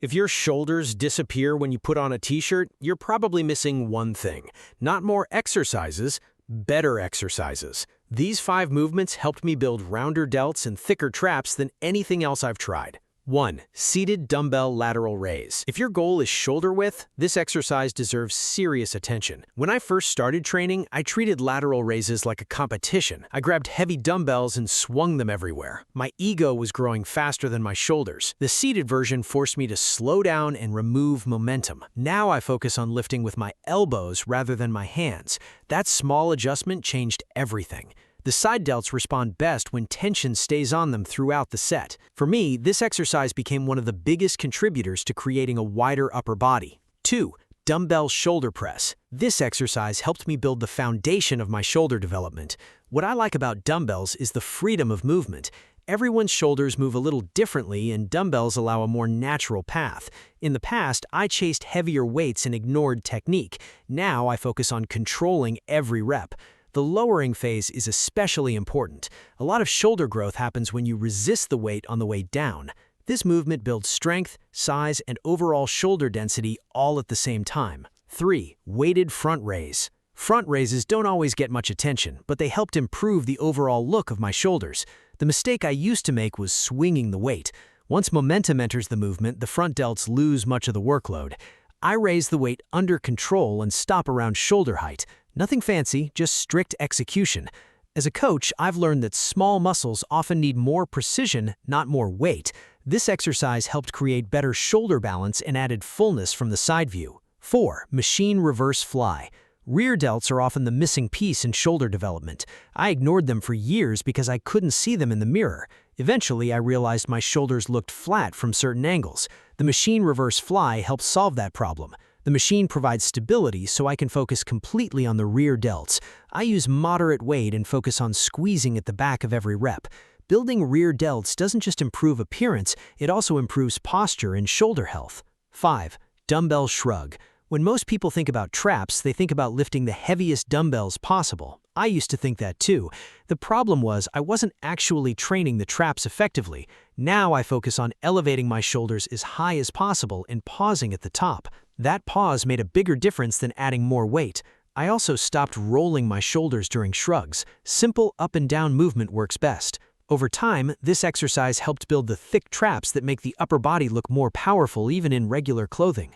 If your shoulders disappear when you put on a t-shirt, you're probably missing one thing. Not more exercises, better exercises. These 5 movements helped me build rounder delts and thicker traps than anything else I've tried. 1. Seated dumbbell lateral raise. If your goal is shoulder width, this exercise deserves serious attention. When I first started training, I treated lateral raises like a competition. I grabbed heavy dumbbells and swung them everywhere. My ego was growing faster than my shoulders. The seated version forced me to slow down and remove momentum. Now I focus on lifting with my elbows rather than my hands. That small adjustment changed everything. The side delts respond best when tension stays on them throughout the set. For me, this exercise became one of the biggest contributors to creating a wider upper body. 2. Dumbbell shoulder press. This exercise helped me build the foundation of my shoulder development. What I like about dumbbells is the freedom of movement. Everyone's shoulders move a little differently, and dumbbells allow a more natural path. In the past, I chased heavier weights and ignored technique. Now I focus on controlling every rep. The lowering phase is especially important. A lot of shoulder growth happens when you resist the weight on the way down. This movement builds strength, size, and overall shoulder density all at the same time. 3. Weighted front raise. Front raises don't always get much attention, but they helped improve the overall look of my shoulders. The mistake I used to make was swinging the weight. Once momentum enters the movement, the front delts lose much of the workload. I raise the weight under control and stop around shoulder height. Nothing fancy, just strict execution. As a coach, I've learned that small muscles often need more precision, not more weight. This exercise helped create better shoulder balance and added fullness from the side view. 4. Machine reverse fly. Rear delts are often the missing piece in shoulder development. I ignored them for years because I couldn't see them in the mirror. Eventually, I realized my shoulders looked flat from certain angles. The machine reverse fly helps solve that problem. The machine provides stability so I can focus completely on the rear delts. I use moderate weight and focus on squeezing at the back of every rep. Building rear delts doesn't just improve appearance, it also improves posture and shoulder health. 5. Dumbbell shrug. When most people think about traps, they think about lifting the heaviest dumbbells possible. I used to think that too. The problem was I wasn't actually training the traps effectively. Now I focus on elevating my shoulders as high as possible and pausing at the top. That pause made a bigger difference than adding more weight. I also stopped rolling my shoulders during shrugs. Simple up and down movement works best. Over time, this exercise helped build the thick traps that make the upper body look more powerful even in regular clothing.